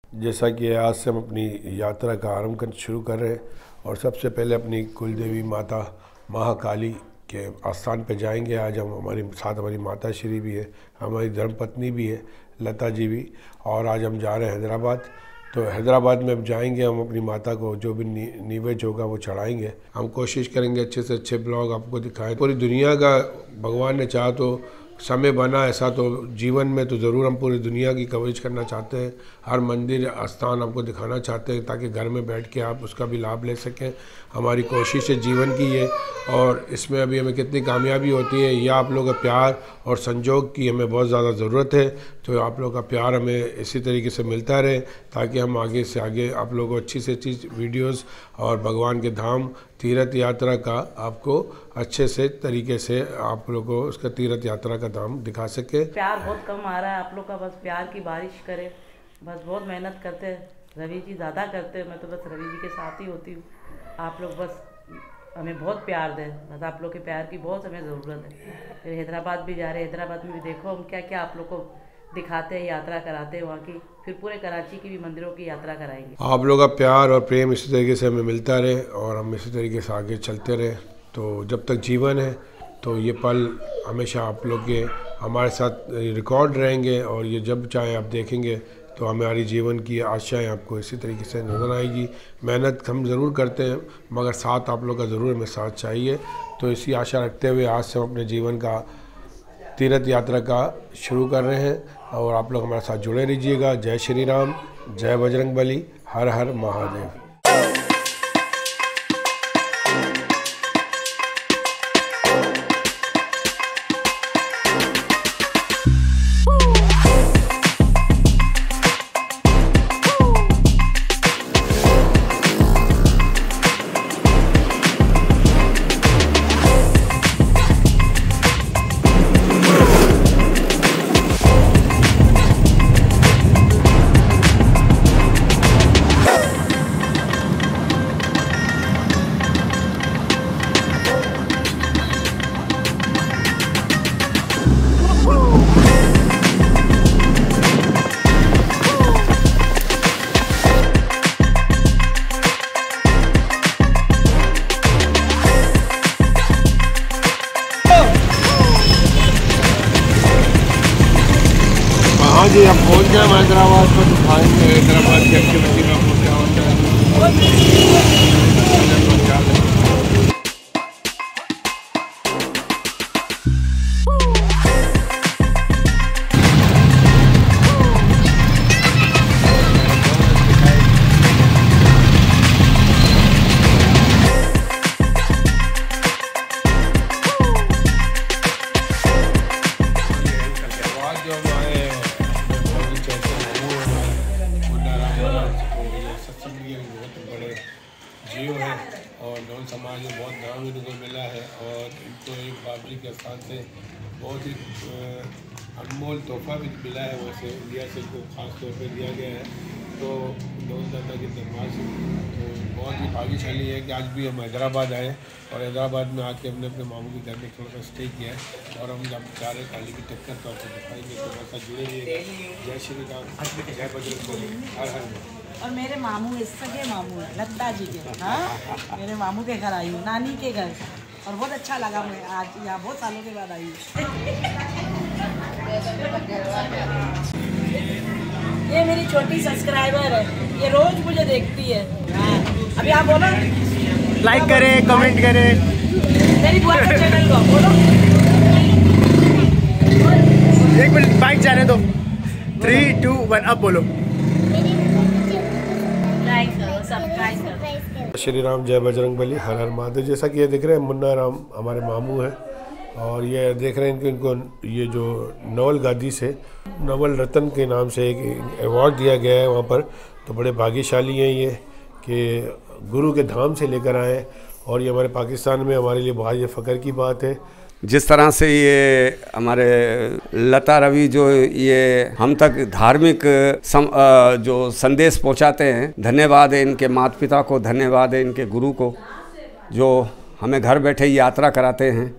जैसा कि आज से हम अपनी यात्रा का आरंभ शुरू कर रहे हैं और सबसे पहले अपनी कुलदेवी माता महाकाली के आस्थान पे जाएंगे। आज हम हमारी साथ हमारी माता श्री भी है, हमारी धर्मपत्नी भी है लता जी भी, और आज हम जा रहे हैं हैदराबाद। तो हैदराबाद में अब जाएंगे, हम अपनी माता को जो भी निवेद्य होगा वो चढ़ाएंगे। हम कोशिश करेंगे अच्छे से अच्छे ब्लॉग आपको दिखाएं। पूरी दुनिया का भगवान ने चाहा तो समय बना ऐसा, तो जीवन में तो ज़रूर हम पूरी दुनिया की कवरेज करना चाहते हैं। हर मंदिर स्थान आपको दिखाना चाहते हैं ताकि घर में बैठ के आप उसका भी लाभ ले सकें। हमारी कोशिश है जीवन की ये, और इसमें अभी हमें कितनी कामयाबी होती है या आप लोगों का प्यार और संजोग की हमें बहुत ज़्यादा ज़रूरत है। तो आप लोगों का प्यार हमें इसी तरीके से मिलता रहे ताकि हम आगे से आगे आप लोगों को अच्छी से अच्छी वीडियोस और भगवान के धाम तीर्थ यात्रा का आपको अच्छे से तरीके से आप लोगों को उसका तीर्थ यात्रा का धाम दिखा सके। प्यार बहुत कम आ रहा है आप लोग का, बस प्यार की बारिश करे। बस बहुत मेहनत करते हैं, रवि जी ज़्यादा करते हैं, मैं तो बस रवि जी के साथ ही होती हूँ। आप लोग बस हमें बहुत प्यार दें, बस आप लोग के प्यार की बहुत हमें ज़रूरत है। फिर हैदराबाद भी जा रहे हैं, हैदराबाद में भी देखो हम क्या क्या आप लोग को दिखाते हैं, यात्रा कराते हैं वहाँ की। फिर पूरे कराची की भी मंदिरों की यात्रा कराएंगे। आप लोगों का प्यार और प्रेम इसी तरीके से हमें मिलता रहे और हम इसी तरीके से आगे चलते रहे। तो जब तक जीवन है तो ये पल हमेशा आप लोग के हमारे साथ रिकॉर्ड रहेंगे, और ये जब चाहे आप देखेंगे तो हमारी जीवन की आशाएं आपको इसी तरीके से नज़र आएगी। मेहनत हम ज़रूर करते हैं मगर साथ आप लोग का ज़रूर हमें साथ चाहिए। तो इसी आशा रखते हुए आज से हम अपने जीवन का तीर्थ यात्रा का शुरू कर रहे हैं, और आप लोग हमारे साथ जुड़े रहिएगा। जय श्री राम, जय बजरंगबली, हर हर महादेव। हाँ जी, हम पहुँच गए हैदराबाद पर। दिखाएंगे हैदराबाद की एक्टिविटी में आपको क्या होता है। जीव है और नौल समाज में बहुत नाम इनको मिला है, और इनको एक बाबरी के स्थान से बहुत ही अनमोल तोहफा भी मिला है। वैसे इंडिया से इनको खास तौर पे दिया गया है। तो नौल दादा के दरबार से तो बहुत ही भाग्यशाली है कि आज भी हम हैदराबाद आए, और हैदराबाद में आके हमने अपने मामू के घर में थोड़ा सा स्टे किया है, और हम जब जा रहे काली की टक्कर तो आपको दिखाएंगे। तो ऐसा जुड़े रहिए। जय श्री राम, जय बजरंगबली, हर हर। और मेरे मामू इस सगे मामू है लता जी के, हाँ मेरे मामू के घर आई हूँ, नानी के घर, और बहुत अच्छा लगा। मैं आज यहाँ बहुत सालों के बाद आई हूँ। ये मेरी छोटी सब्सक्राइबर है, ये रोज मुझे देखती है। हाँ अभी आप बोलो, लाइक करें, कमेंट करें मेरी बुआ के चैनल को बोलो। 1 मिनट बाइक जाने दो। 3, 2, 1 अब बोलो। श्री राम, जय बजरंगबली, हर हर महादेव। जैसा कि ये देख रहे हैं मुन्ना राम हमारे मामू हैं, और ये देख रहे हैं इनको ये जो नवल गादी से नवल रत्न के नाम से एक अवार्ड दिया गया है वहाँ पर। तो बड़े भाग्यशाली हैं ये कि गुरु के धाम से लेकर आए, और ये हमारे पाकिस्तान में हमारे लिए बहुत ये फ़ख्र की बात है। जिस तरह से ये हमारे लता रवि जो ये हम तक धार्मिक जो संदेश पहुंचाते हैं, धन्यवाद है इनके माता पिता को, धन्यवाद है इनके गुरु को जो हमें घर बैठे यात्रा कराते हैं।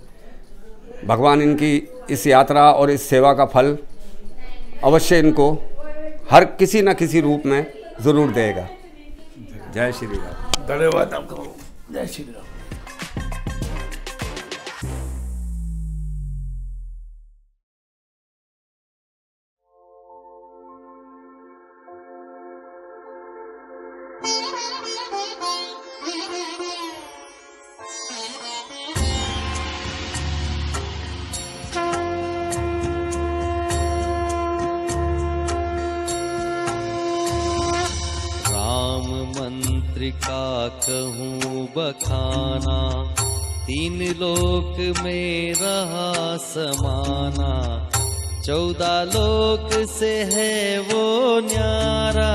भगवान इनकी इस यात्रा और इस सेवा का फल अवश्य इनको हर किसी न किसी रूप में ज़रूर देगा। जय श्री राम। धन्यवाद आपको। जय श्री राम। का कहूँ बखाना, तीन लोक में रहा समाना, 14 लोक से है वो न्यारा,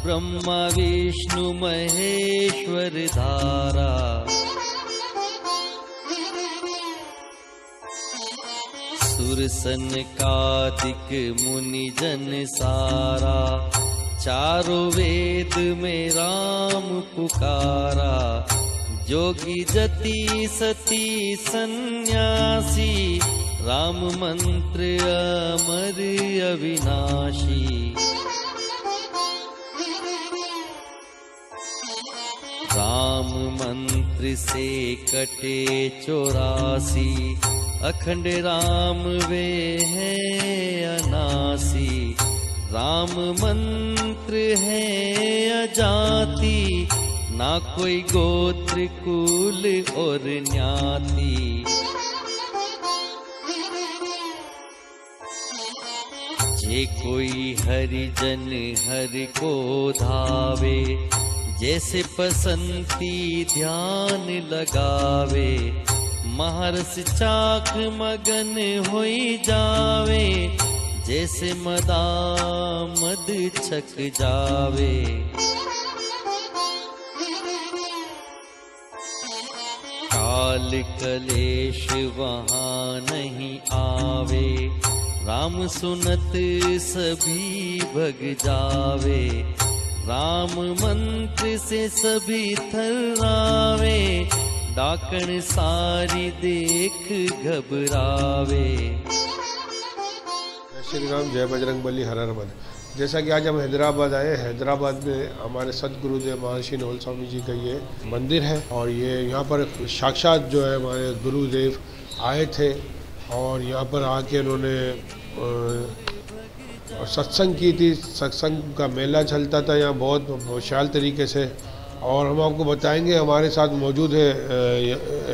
ब्रह्मा विष्णु महेश्वर धारा। सुर सनकादिक मुनि जन सारा, चारों वेद में राम पुकारा, जोगी जति सती सन्यासी, राम मंत्र अमर अविनाशी। राम मंत्र से कटे 84, अखंड राम वे हैं अनासी, राम मंत्र है अजाति, ना कोई गोत्र कुल और न्याति। जे कोई हरिजन हरि को धावे, जैसे बसंती ध्यान लगावे, महर्षि चाख मगन होई जावे, जैसे मदामद छक जावे। काल कलेश वहाँ नहीं आवे, राम सुनत सभी भग जावे, राम मंत्र से सभी थर्रावे, डाकण सारी देख घबरावे। श्री राम। जय बजरंगबली, हर हर महादेव। जैसा कि आज हम हैदराबाद आए, हैदराबाद में हमारे सतगुरुदेव महर्षि नवल स्वामी जी का ये मंदिर है और ये यहाँ पर साक्षात जो है हमारे गुरुदेव आए थे और यहाँ पर आके उन्होंने सत्संग की थी। सत्संग का मेला चलता था यहाँ बहुत विशाल तरीके से। और हम आपको बताएंगे, हमारे साथ मौजूद है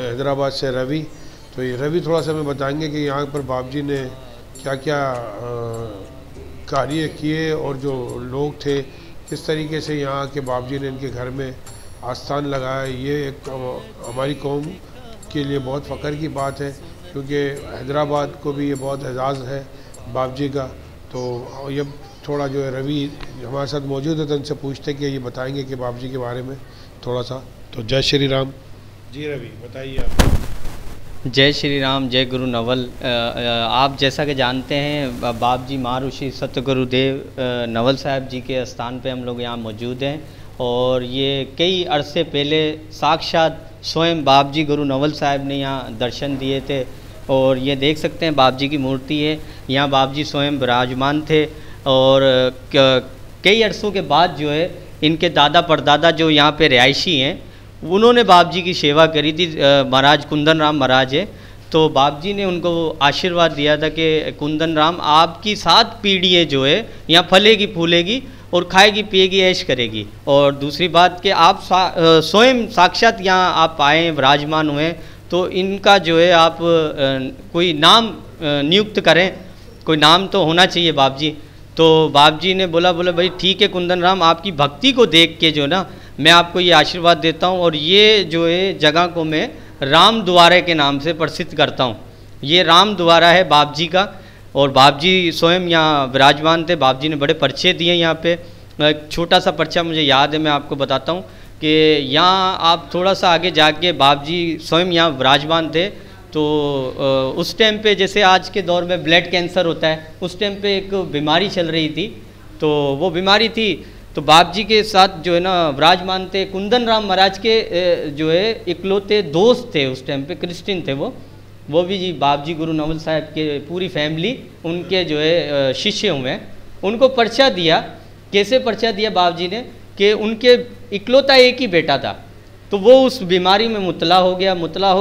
हैदराबाद से रवि। तो ये रवि थोड़ा सा हमें बताएंगे कि यहाँ पर बाप जी ने क्या क्या कार्य किए और जो लोग थे किस तरीके से यहाँ के बाप जी ने इनके घर में आस्थान लगाया। ये एक हमारी कौम के लिए बहुत फ़ख्र की बात है क्योंकि हैदराबाद को भी ये बहुत एजाज़ है बाप जी का। तो ये थोड़ा जो है रवि हमारे साथ मौजूद है तो उनसे पूछते कि ये बताएंगे कि बाप जी के बारे में थोड़ा सा। तो जय श्री राम। जी रवि बताइए आप। जय श्री राम, जय गुरु नवल। आप जैसा कि जानते हैं बाप जी महर्षि सतगुरुदेव नवल साहब जी के स्थान पे हम लोग यहाँ मौजूद हैं और ये कई अरसे पहले साक्षात स्वयं बाप जी गुरु नवल साहब ने यहाँ दर्शन दिए थे। और ये देख सकते हैं बाप जी की मूर्ति है, यहाँ बाप जी स्वयं विराजमान थे। और कई अरसों के बाद जो है इनके दादा परदादा जो यहाँ पे रिहायशी हैं उन्होंने बाप जी की सेवा करी थी। महाराज कुंदन राम महाराज है, तो बाप जी ने उनको आशीर्वाद दिया था कि कुंदन राम आपकी 7 पीढ़ियाँ जो है यहाँ फलेगी फूलेगी और खाएगी पिएगी ऐश करेगी। और दूसरी बात कि आप स्वयं साक्षात यहाँ आप आए विराजमान हुए, तो इनका जो है आप कोई नाम नियुक्त करें, कोई नाम तो होना चाहिए बाप जी। तो बाप जी ने बोला भाई ठीक है कुंदन राम, आपकी भक्ति को देख के जो ना मैं आपको ये आशीर्वाद देता हूँ और ये जो है जगह को मैं राम द्वारे के नाम से प्रसिद्ध करता हूँ। ये राम द्वारा है बाप जी का और बाप जी स्वयं यहाँ विराजमान थे। बाप जी ने बड़े पर्चे दिए यहाँ पे। एक छोटा सा पर्चा मुझे याद है, मैं आपको बताता हूँ कि यहाँ आप थोड़ा सा आगे जाके बाप जी स्वयं यहाँ विराजमान थे। तो उस टाइम पे जैसे आज के दौर में ब्लड कैंसर होता है, उस टाइम पे एक बीमारी चल रही थी। तो वो बीमारी थी तो बाप जी के साथ जो है ना विराजमान थे। कुंदन राम महाराज के जो है इकलौते दोस्त थे, उस टाइम पे क्रिश्चियन थे वो भी जी बाप जी गुरु नवल साहब के पूरी फैमिली उनके जो है शिष्य हुए हैं। उनको पर्चा दिया। कैसे पर्चा दिया बाप जी ने कि उनके इकलौता एक ही बेटा था, तो वो उस बीमारी में मुतला हो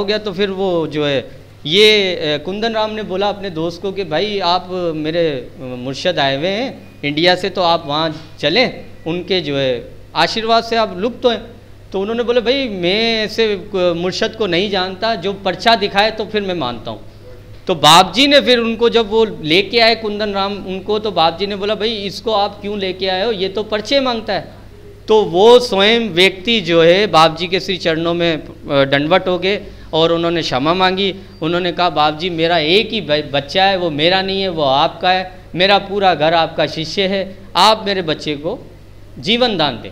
गया। तो फिर वो जो है ये कुंदन राम ने बोला अपने दोस्त को कि भाई आप मेरे मुर्शद आए हुए हैं इंडिया से, तो आप वहाँ चलें, उनके जो है आशीर्वाद से आप लुप्त हैं। तो उन्होंने बोले भाई मैं ऐसे मुर्शद को नहीं जानता, जो पर्चा दिखाए तो फिर मैं मानता हूँ। तो बाप जी ने फिर उनको जब वो लेके आए कुंदन राम उनको, तो बाप जी ने बोला भाई इसको आप क्यों लेके आए हो, ये तो पर्चे मांगता है। तो वो स्वयं व्यक्ति जो है बाप जी के श्री चरणों में दंडवत हो गए और उन्होंने क्षमा मांगी। उन्होंने कहा बाप जी मेरा एक ही बच्चा है, वो मेरा नहीं है, वो आपका है, मेरा पूरा घर आपका शिष्य है, आप मेरे बच्चे को जीवन दान दें।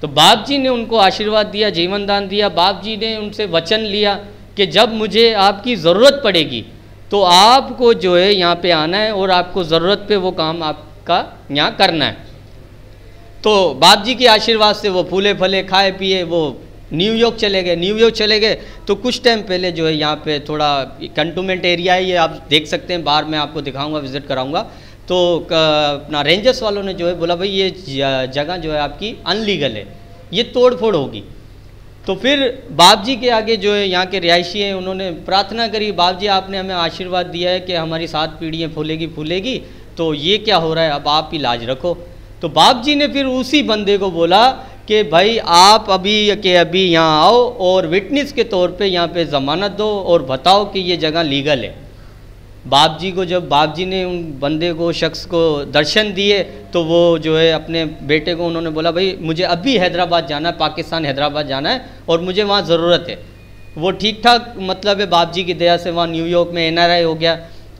तो बाप जी ने उनको आशीर्वाद दिया, जीवन दान दिया। बाप जी ने उनसे वचन लिया कि जब मुझे आपकी ज़रूरत पड़ेगी तो आपको जो है यहाँ पे आना है और आपको ज़रूरत पे वो काम आपका यहाँ करना है। तो बाप जी के आशीर्वाद से वो फूले फले खाए पिए वो न्यूयॉर्क चले गए। तो कुछ टाइम पहले जो है यहाँ पे थोड़ा कंटोनमेंट एरिया है, ये आप देख सकते हैं, बाहर मैं आपको दिखाऊंगा, विज़िट कराऊंगा। तो अपना रेंजर्स वालों ने जो है बोला भाई ये जगह जो है आपकी अनलीगल है, ये तोड़ फोड़ होगी। तो फिर बाप जी के आगे जो है यहाँ के रिहायशी हैं, उन्होंने प्रार्थना करी, बाप जी आपने हमें आशीर्वाद दिया है कि हमारी 7 पीढ़ियाँ फूलेगी, तो ये क्या हो रहा है, अब आप ही लाज रखो। तो बाप जी ने फिर उसी बंदे को बोला कि भाई आप अभी के अभी यहाँ आओ और विटनेस के तौर पे यहाँ पे ज़मानत दो और बताओ कि ये जगह लीगल है। बाप जी को जब बाप जी ने उन बंदे को, शख्स को दर्शन दिए, तो वो जो है अपने बेटे को उन्होंने बोला भाई मुझे अभी हैदराबाद जाना है, पाकिस्तान हैदराबाद जाना है और मुझे वहाँ ज़रूरत है। वो ठीक ठाक मतलब है बाप जी की दया से वहाँ न्यूयॉर्क में NRI हो गया।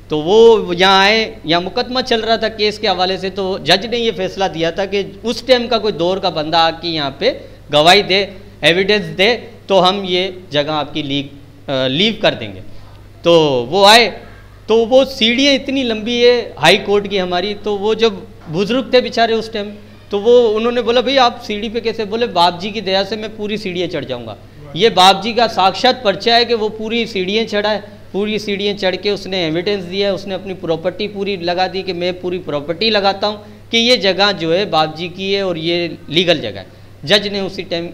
तो वो यहाँ आए, यहाँ मुकदमा चल रहा था केस के हवाले से। तो जज ने ये फैसला दिया था कि उस टाइम का कोई दौर का बंदा आके यहाँ पे गवाही दे, एविडेंस दे, तो हम ये जगह आपकी लीव कर देंगे। तो वो आए, तो वो सीढ़ियाँ इतनी लंबी है हाई कोर्ट की हमारी। तो वो जब बुजुर्ग थे बेचारे उस टाइम, तो वो उन्होंने बोला भाई आप सीढ़ी पे कैसे, बोले बाप जी की दया से मैं पूरी सीढ़ियाँ चढ़ जाऊँगा। ये बाप जी का साक्षात पर्चा है कि वो पूरी सीढ़ियाँ चढ़ा है। पूरी सीढ़ियाँ चढ़ के उसने एविडेंस दिया है, उसने अपनी प्रॉपर्टी पूरी लगा दी कि मैं पूरी प्रॉपर्टी लगाता हूँ कि ये जगह जो है बाप जी की है और ये लीगल जगह है। जज ने उसी टाइम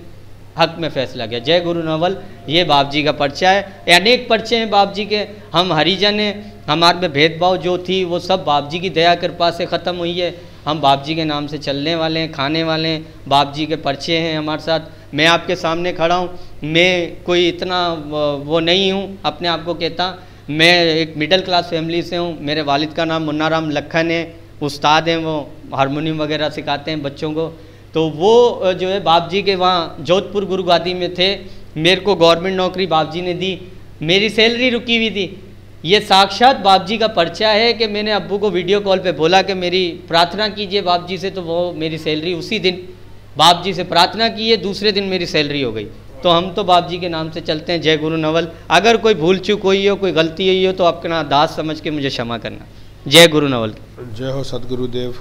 हक में फैसला किया। जय गुरु नवल, ये बाप जी का पर्चा है। अनेक पर्चे हैं बाप जी के, हम हरिजन हैं, हमारे में भेदभाव जो थी वो सब बाप जी की दया कृपा से ख़त्म हुई है। हम बाप जी के नाम से चलने वाले हैं, खाने वाले हैं, बाप जी के पर्चे हैं हमारे साथ। मैं आपके सामने खड़ा हूँ, मैं कोई इतना वो नहीं हूँ अपने आप को कहता, मैं एक मिडिल क्लास फैमिली से हूँ। मेरे वालिद का नाम मुन्ना राम लखन है, उस्ताद हैं, वो हारमोनियम वगैरह सिखाते हैं बच्चों को। तो वो जो है बाप जी के वहाँ जोधपुर गुरु गादी में थे। मेरे को गवर्नमेंट नौकरी बाप जी ने दी, मेरी सैलरी रुकी हुई थी। ये साक्षात बाप जी का पर्चा है कि मैंने अब्बू को वीडियो कॉल पे बोला कि मेरी प्रार्थना कीजिए बाप जी से, तो वो मेरी सैलरी उसी दिन बाप जी से प्रार्थना की है, दूसरे दिन मेरी सैलरी हो गई। तो हम तो बाप जी के नाम से चलते हैं। जय गुरु नवल। अगर कोई भूल चूक हुई हो, कोई गलती हुई हो, तो अपना दास समझ के मुझे क्षमा करना। जय गुरु नवल। जय हो सदगुरुदेव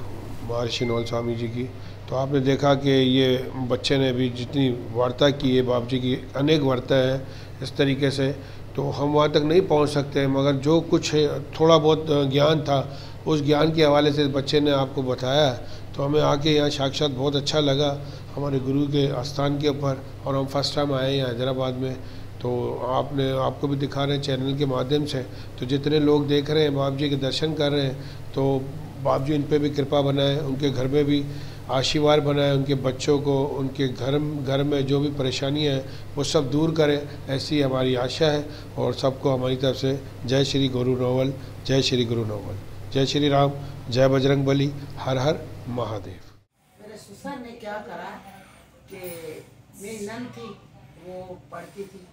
महर्षि नवल स्वामी जी की। तो आपने देखा कि ये बच्चे ने भी जितनी वार्ता की है, बाप जी की अनेक वार्ता है इस तरीके से, तो हम वहाँ तक नहीं पहुँच सकते, मगर जो कुछ थोड़ा बहुत ज्ञान था उस ज्ञान के हवाले से बच्चे ने आपको बताया। तो हमें आके यहाँ साक्षात बहुत अच्छा लगा हमारे गुरु के आस्थान के ऊपर, और हम फर्स्ट टाइम आए हैं हैदराबाद में। तो आपको भी दिखा रहे हैं चैनल के माध्यम से। तो जितने लोग देख रहे हैं बाप जी के दर्शन कर रहे हैं, तो बाप जी इन पे भी कृपा बनाए, उनके घर में भी आशीर्वाद बनाए, उनके बच्चों को, उनके घर में जो भी परेशानियाँ हैं वो सब दूर करें, ऐसी हमारी आशा है। और सबको हमारी तरफ से जय श्री गुरु नवल, जय श्री गुरु नवल, जय श्री राम, जय बजरंग बली, हर हर महादेव। मेरे ससुर ने क्या करा कि मेरी नन थी, वो पढ़ती थी,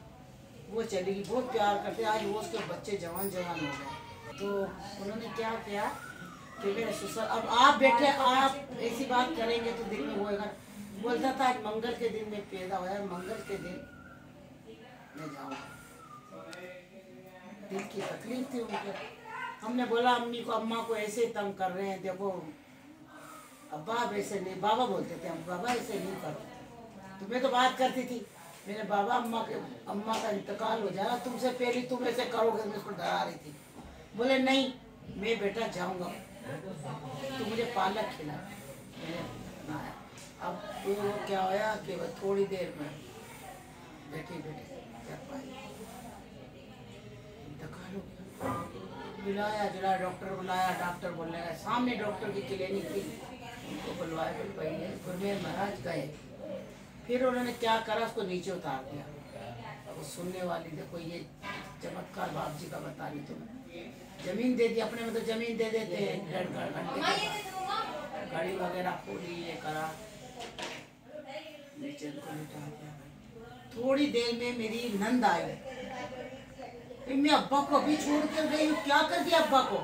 वो चली गई, बहुत प्यार करते, आज वो उसके बच्चे जवान हो गए। तो उन्होंने क्या किया कि मेरे ससुर, अब आप बेटे आप ऐसी बात करेंगे तो दिन में होएगा। बोलता था आज मंगल के दिन में पैदा हुआ है, मंगल के दिन मैं जाऊँगा। दिल की तकलीफ थी उनके। हमने बोला अम्मी को, अम्मा को ऐसे तंग कर रहे हैं, देखो अब्बा ऐसे नहीं, बाबा बोलते थे, हम बाबा ऐसे नहीं करते। तो मैं तो बात करती थी, मेरे बाबा अम्मा का इंतकाल हो जाएगा, तुमसे पहले तुम ऐसे करोगे, मैं उसको डरा रही थी। बोले नहीं मैं बेटा जाऊंगा। तो मुझे पालक खिला, मैंने बनाया। अब वो क्या होया कि वो थोड़ी देर में बैठे कर पाई, धक्का लो, बुलाया जुला, डॉक्टर बुलाया, डॉक्टर बोलने लगा, सामने डॉक्टर की क्लिनिक थी, उनको बुलवाया, फिर पहले गुरमेल महाराज गए, फिर उन्होंने क्या करा, उसको नीचे उतार दिया। वो सुनने वाली देखो ये चमत्कार बाप जी का बता रही, तुम्हें जमीन दे दी, अपने में तो जमीन दे देते हैं, गाड़ी वगैरह खोली, ये करा, नीचे उनको लिटा दिया। थोड़ी देर में मेरी नंद आई, मैं अब्बा को अभी छोड़ कर गई हूँ, क्या कर दिया अब्बा को?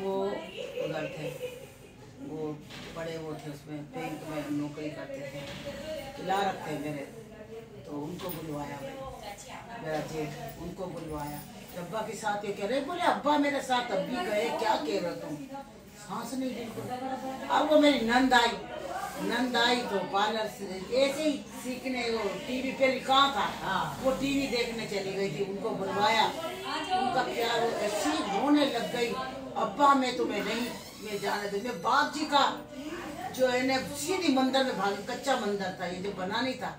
वो उधर थे, वो बड़े वो थे, उसमें बैंक में नौकरी करते थे, खिला रखते मेरे, तो उनको बुलवाया, मेरा जेठ, उनको बुलवाया। अब्बा के साथ ये कह रहे, बोले अब्बा मेरे साथ अब भी गए, क्या कह रहे तुम? सांस नहीं बिल्कुल। अब वो मेरी नंद आई तो पार्लर से ऐसे ही सीखने, वो टीवी पे कहाँ था, वो टीवी देखने चली गई थी, उनको बुलवाया, उनका प्यार ऐसी रोने लग गई, अब्बा मैं तुम्हें नहीं, मैं जाने दे, मैं बाप जी का जो है ना सीधी मंदिर में भागी, कच्चा मंदिर था ये जो बना नहीं था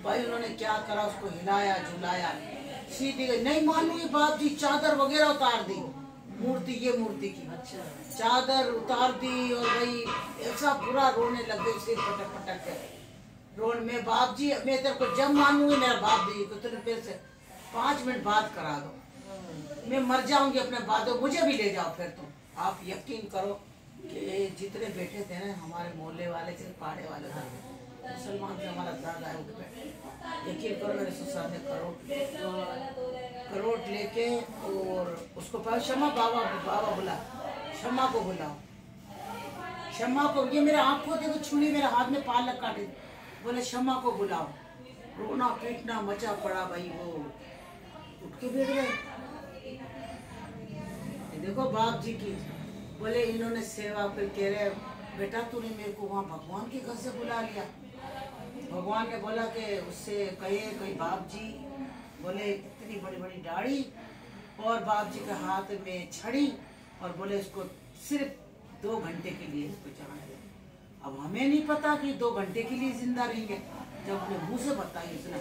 भाई, उन्होंने क्या करा, उसको हिलाया झुलाया, सीधी गई, नहीं मानूंगी बाप जी, चादर वगैरह उतार दी, मूर्ति ये मूर्ति की चादर उतार दी, और भाई ऐसा पूरा रोने लग गई, सिर पटक पटक के रोन में, बाप जी मैं तेरे को जब मानूंगी मेरा बाप जी को, तेरे फिर से 5 मिनट बाद करा दो, मैं मर जाऊंगी अपने बाद, मुझे भी ले जाओ फिर तुम। आप यकीन करो कि जितने बैठे थे ना हमारे मोहल्ले वाले थे, पहाड़े वाले थे, मुसलमान से हमारा दादा है, उनके बैठे, यकीन करो मेरे ससुर ने करोड़ लेके, और उसको क्षमा बाबा बुला, क्षमा को बुलाओ, क्षमा को, ये मेरे आंखों देखो छुरी, मेरे हाथ में पालक काटे, बोले क्षमा को बुलाओ, रोना पीटना मचा पड़ा भाई, वो उठ के बैठ गए। देखो बाप जी की, बोले इन्होंने सेवा, फिर कह रहे बेटा तूने मेरे को वहाँ भगवान के घर से बुला लिया, भगवान ने बोला कि उससे कहे बाप जी, बोले इतनी बड़ी बड़ी दाढ़ी, और बाप जी के हाथ में छड़ी, और बोले इसको सिर्फ 2 घंटे के लिए इसको जाने दे। अब हमें नहीं पता कि 2 घंटे के लिए जिंदा रहेंगे, जब अपने मुंह से बताई उसने,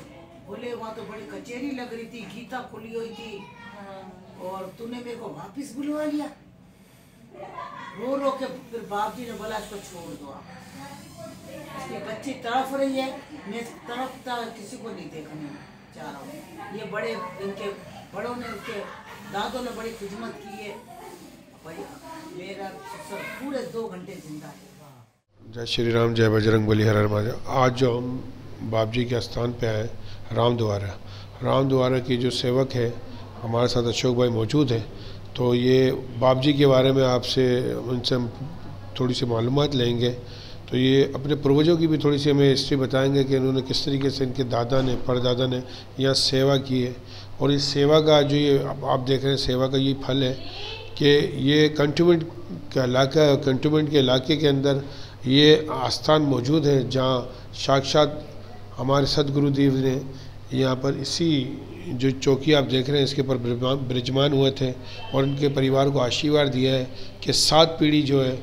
बोले वहाँ तो बड़ी कचेरी लग रही थी, गीता खुली हुई थी, और तूने मेरे को वापिस बुलवा लिया। रो रो के फिर बाप जी ने बोला इसको छोड़ दो आप, इसकी बच्ची तड़फ रही है, मैं तड़पता किसी को नहीं देखने चाह रहा हूँ। ये बड़े इनके बड़ों ने, उसके दादों ने बड़ी खिदमत की है भाई, मेरा ससुर पूरे 2 घंटे जिंदा है। जय श्री राम, जय बजरंग बली, हर हर महादेव। आज जो हम बाप जी के स्थान पे आए, राम द्वारा की जो सेवक है हमारे साथ अशोक भाई मौजूद है, तो ये बाप जी के बारे में आपसे उनसे हम थोड़ी सी मालूमात लेंगे। तो ये अपने पूर्वजों की भी थोड़ी सी हमें हिस्ट्री बताएंगे कि उन्होंने किस तरीके से, इनके दादा ने परदादा ने यहाँ सेवा की है, और इस सेवा का जो ये आप देख रहे हैं, सेवा का ये फल है कि ये कंटोनमेंट के इलाके के अंदर ये आस्थान मौजूद है, जहाँ साक्षात हमारे सदगुरुदेव ने यहाँ पर इसी जो चौकी आप देख रहे हैं इसके ऊपर विराजमान हुए थे, और उनके परिवार को आशीर्वाद दिया है कि 7 पीढ़ी जो है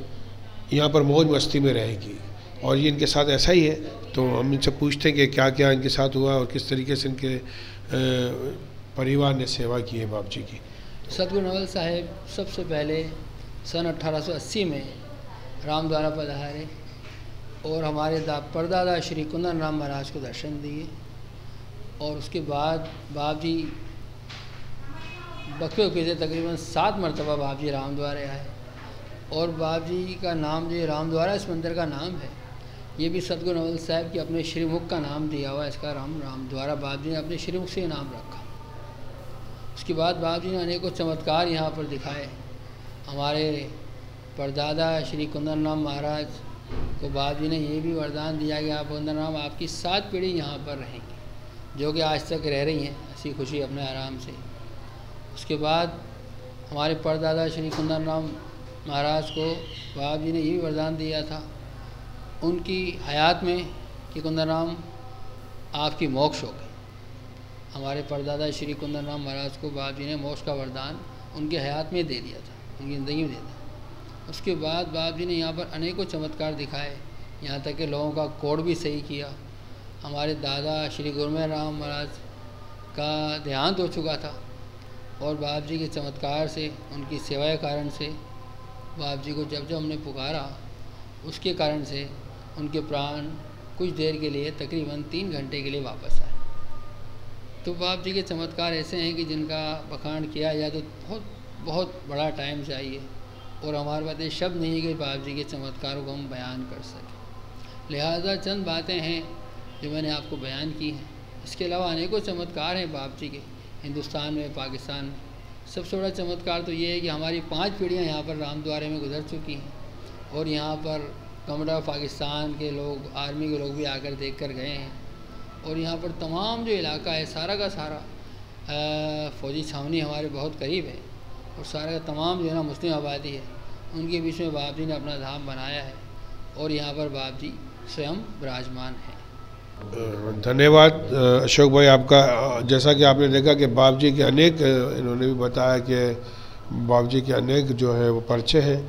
यहाँ पर मौज मस्ती में रहेगी, और ये इनके साथ ऐसा ही है। तो हम इनसे पूछते हैं कि क्या क्या इनके साथ हुआ और किस तरीके से इनके परिवार ने सेवा की है बाप जी की। सतगुरु नवल साहेब सबसे पहले सन 1880 में राम द्वारा पधारे, और हमारे परदादा श्री कुंदन राम महाराज को दर्शन दिए, और उसके बाद बाप जी बखवे से तकरीबन 7 मरतबा बाप जी राम द्वारे आए, और बाप जी का नाम जो राम द्वारा इस मंदिर का नाम है, ये भी सतगुरु नवल साहब के अपने श्रीमुख का नाम दिया हुआ है, इसका राम द्वारा बाप जी ने अपने श्रीमुख से नाम रखा। उसके बाद बाप जी ने अनेकों चमत्कार यहाँ पर दिखाए। हमारे परदादा श्री कुंदन राम महाराज को बाप जी ने ये भी वरदान दिया कि आप कुंदन राम आपकी 7 पीढ़ी यहाँ पर रहेंगी, जो कि आज तक रह रही हैं हंसी खुशी अपने आराम से। उसके बाद हमारे परदादा श्री कुंदन राम महाराज को बाप जी ने ये भी वरदान दिया था उनकी हयात में कि कुंदन राम आपकी मोक्ष हो गई, हमारे परदादा श्री कुंदन राम महाराज को बाप जी ने मोक्ष का वरदान उनके हयात में दे दिया था, उनकी ज़िंदगी में दे दिया। उसके बाद बाप जी ने यहाँ पर अनेकों चमत्कार दिखाए, यहाँ तक कि लोगों का कोड भी सही किया। हमारे दादा श्री गुरुमेर राम महाराज का देहांत हो चुका था और बाप जी के चमत्कार से, उनकी सेवा के कारण से बाप जी को जब जब हमने पुकारा उसके कारण से उनके प्राण कुछ देर के लिए, तकरीबन 3 घंटे के लिए वापस आए। तो बाप जी के चमत्कार ऐसे हैं कि जिनका बखान किया जाए तो बहुत बहुत बड़ा टाइम चाहिए और हमारे पास ये शब्द नहीं है कि बाप जी के चमत्कारों को हम बयान कर सकें। लिहाजा चंद बातें हैं जो मैंने आपको बयान की हैं। इसके अलावा अनेकों चमत्कार हैं बाप जी के हिंदुस्तान में, पाकिस्तान में। सबसे बड़ा चमत्कार तो ये है कि हमारी 5 पीढ़ियाँ यहाँ पर रामद्वारे में गुजर चुकी हैं और यहाँ पर कमरा पाकिस्तान के लोग, आर्मी के लोग भी आकर देख कर गए हैं। और यहाँ पर तमाम जो इलाका है सारा का सारा फ़ौजी छावनी हमारे बहुत करीब है और सारा का तमाम जो है ना मुस्लिम आबादी है, उनके बीच में बाप जी ने अपना धाम बनाया है और यहाँ पर बाप जी स्वयं विराजमान है। धन्यवाद अशोक भाई आपका। जैसा कि आपने देखा कि बाप जी के अनेक, इन्होंने भी बताया कि बाप जी के अनेक जो है वो पर्चे हैं,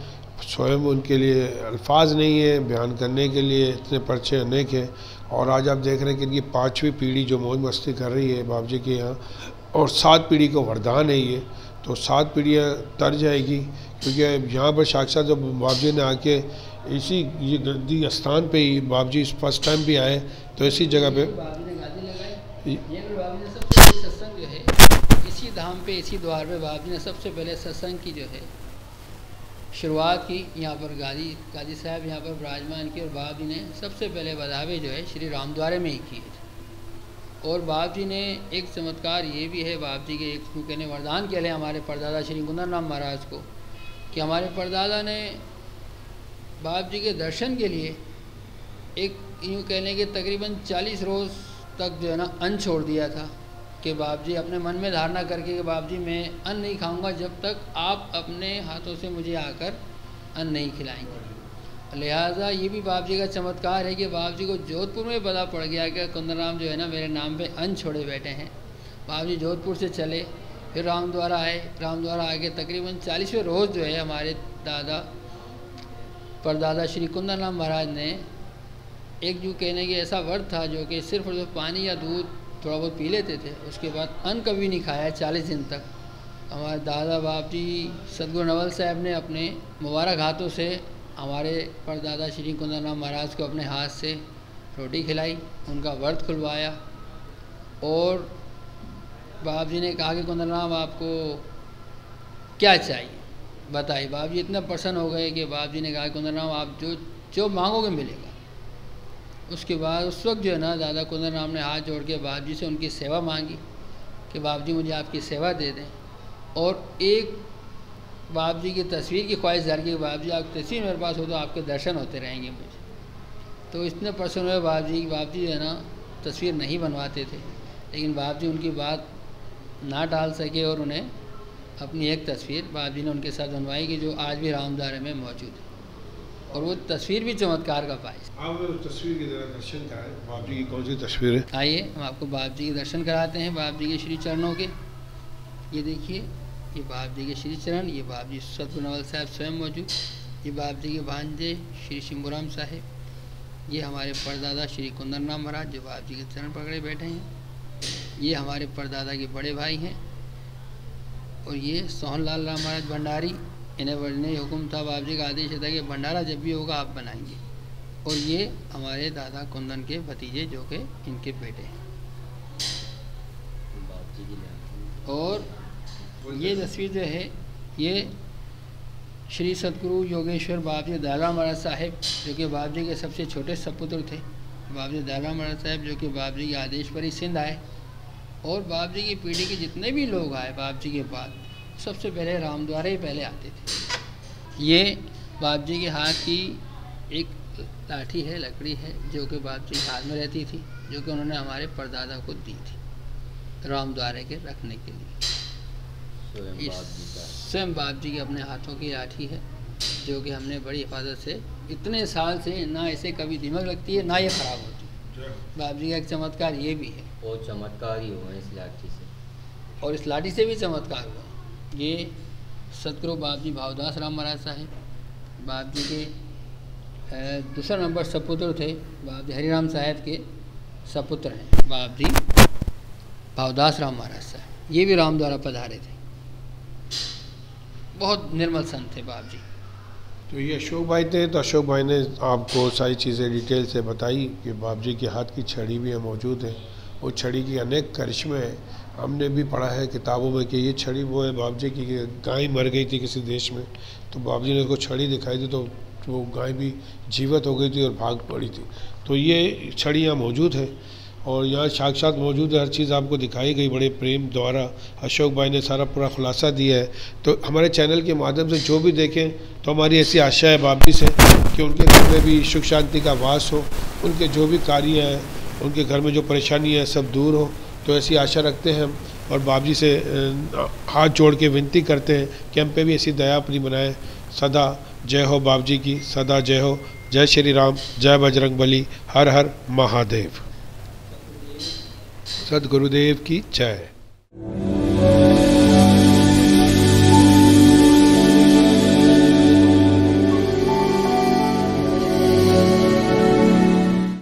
स्वयं उनके लिए अल्फाज नहीं है बयान करने के लिए, इतने पर्चे अनेक हैं। और आज आप देख रहे हैं कि इनकी 5वीं पीढ़ी जो मौज मस्ती कर रही है बाप जी के यहाँ, और 7 पीढ़ी को वरदान है ये, तो 7 पीढ़ियाँ तर जाएगी। क्योंकि यहाँ पर साक्षात जब बाप जी ने आके इसी ये गद्दी स्थान पे ही बाप जी फर्स्ट टाइम भी आए तो इसी जगह पे बाप जी ने गादी लगाई। ये बाप जी ने सबसे पहले सत्संग जो है इसी धाम पे, इसी द्वार पे बाप जी ने सबसे पहले सत्संग की जो है शुरुआत की। यहाँ पर गादी साहब यहाँ पर विराजमान की और बाप जी ने सबसे पहले बधावे जो है श्री रामद्वारे में ही किए थे। और बाप जी ने एक चमत्कार ये भी है, बाप जी के एक कहने वरदान के लिए हमारे परदादा श्री कुंदन राम महाराज को, कि हमारे परदादा ने बाप जी के दर्शन के लिए एक यूँ कहने के तकरीबन 40 रोज़ तक जो है ना अन्न छोड़ दिया था कि बाप जी अपने मन में धारणा करके कि बाप जी मैं अन्न नहीं खाऊंगा जब तक आप अपने हाथों से मुझे आकर अन्न नहीं खिलाएंगे। लिहाजा ये भी बाप जी का चमत्कार है कि बाप जी को जोधपुर में पता पड़ गया कि कुंदन राम जो है ना मेरे नाम पे अन्न छोड़े बैठे हैं। बाप जी जोधपुर से चले, फिर रामद्वारा आए, रामद्वारा आके तकरीबन 40वें रोज़ जो है हमारे दादा परदादा श्री कुंदन राम महाराज ने एक जो कहने की ऐसा व्रत था जो कि सिर्फ जो पानी या दूध थोड़ा बहुत पी लेते थे, उसके बाद अन्न कभी नहीं खाया 40 दिन तक। हमारे दादा बाप जी सतगुरु नवल साहब ने अपने मुबारक हाथों से हमारे परदादा श्री कुंदन राम महाराज को अपने हाथ से रोटी खिलाई, उनका व्रत खुलवाया और बाप जी ने कहा कि कुंदन राम आपको क्या चाहिए बताइए। बाप जी इतना प्रसन्न हो गए कि बाप जी ने कहा कुंदन राम आप जो मांगोगे मिलेगा। उसके बाद उस वक्त जो है ना दादा कुंदन राम ने हाथ जोड़ के बाप जी से उनकी सेवा मांगी कि बाप जी मुझे आपकी सेवा दे दें। और एक बाप जी की तस्वीर की ख्वाहिश जारी की, बाप जी आपकी तस्वीर मेरे पास हो तो आपके दर्शन होते रहेंगे मुझे। तो इतने प्रसन्न हुए बाप जी जो है ना तस्वीर नहीं बनवाते थे, लेकिन बाप जी उनकी बात ना टाल सके और उन्हें अपनी एक तस्वीर बाप जी ने उनके साथ बनवाई कि जो आज भी रामद्वारे में मौजूद है। और वो तस्वीर भी चमत्कार का पाई। आप तस्वीर की तरह दर्शन कराएं, बाप जी की कौन सी तस्वीर है? आइए हम आपको बाप जी के दर्शन कराते हैं, बाप जी के श्री चरणों के। ये देखिए, ये बाप जी के श्री चरण, ये बाप जी सतगुरु नवल साहब स्वयं मौजूद, ये बाप जी के भांजे श्री शंभूराम साहेब, ये हमारे परदादा श्री कुंदन राम महाराज जो बाप जी के चरण पकड़े बैठे हैं, ये हमारे परदादा के बड़े भाई हैं। और ये सोहन लाल राम महाराज भंडारी, इन्हें बढ़ने हुक्म था, बाप जी का आदेश था कि भंडारा जब भी होगा आप बनाएंगे। और ये हमारे दादा कुंदन के भतीजे जो कि इनके बेटे हैं। और ये तस्वीर जो है ये श्री सतगुरु योगेश्वर बाप जी दयाला महाराज साहेब जो कि बाप जी के सबसे छोटे सपुत्र थे। बाप जी दयाला महाराज साहेब जो कि बाप जी के आदेश पर ही सिंध आए और बाप जी की पीढ़ी के जितने भी लोग आए बाप जी के बाद सबसे पहले रामद्वारे ही पहले आते थे। ये बाप जी के हाथ की एक लाठी है, लकड़ी है जो कि बाप जी के हाथ में रहती थी, जो कि उन्होंने हमारे परदादा को दी थी रामद्वारे के रखने के लिए। स्वयं बाप जी के अपने हाथों की लाठी है जो कि हमने बड़ी हिफाजत से इतने साल से, ना इसे कभी दीमक लगती है ना ये ख़राब होती है। बाप जी का एक चमत्कार ये भी है। और चमत्कार ही हुआ इस लाठी से। और इस लाठी से भी चमत्कार हुआ। ये सतगुरु बाप जी भावदास राम महाराज साहब, बाप जी के दूसरा नंबर सपुत्र थे। बाप जी हरिराम साहब के सपुत्र हैं बाप जी भावदास राम महाराज साहब। ये भी राम द्वारा पधारे थे, बहुत निर्मल संत थे बाप जी। तो ये अशोक भाई थे। तो अशोक भाई ने आपको सारी चीज़ें डिटेल से बताई कि बाप जी के हाथ की छड़ी भी मौजूद है। वो छड़ी की अनेक करिश्मे हैं। हमने भी पढ़ा है किताबों में कि ये छड़ी वो है बाप जी की। गाय मर गई थी किसी देश में, तो बाप जी ने उसको छड़ी दिखाई थी, तो वो गाय भी जीवित हो गई थी और भाग पड़ी थी। तो ये छड़ी यहाँ मौजूद है और यहाँ साक्षात मौजूद है। हर चीज़ आपको दिखाई गई बड़े प्रेम द्वारा। अशोक भाई ने सारा पूरा खुलासा दिया है। तो हमारे चैनल के माध्यम से जो भी देखें, तो हमारी ऐसी आशा है बाप जी से कि उनके घर में भी सुख शांति का वास हो, उनके जो भी कार्य हैं, उनके घर में जो परेशानी है सब दूर हो। तो ऐसी आशा रखते हैं हम और बाप जी से हाथ जोड़ के विनती करते हैं कि हम पे भी ऐसी दया अपनी बनाए। सदा जय हो बाप जी की, सदा जय हो। जय श्री राम, जय बजरंगबली, हर हर महादेव। सद्गुरुदेव की जय।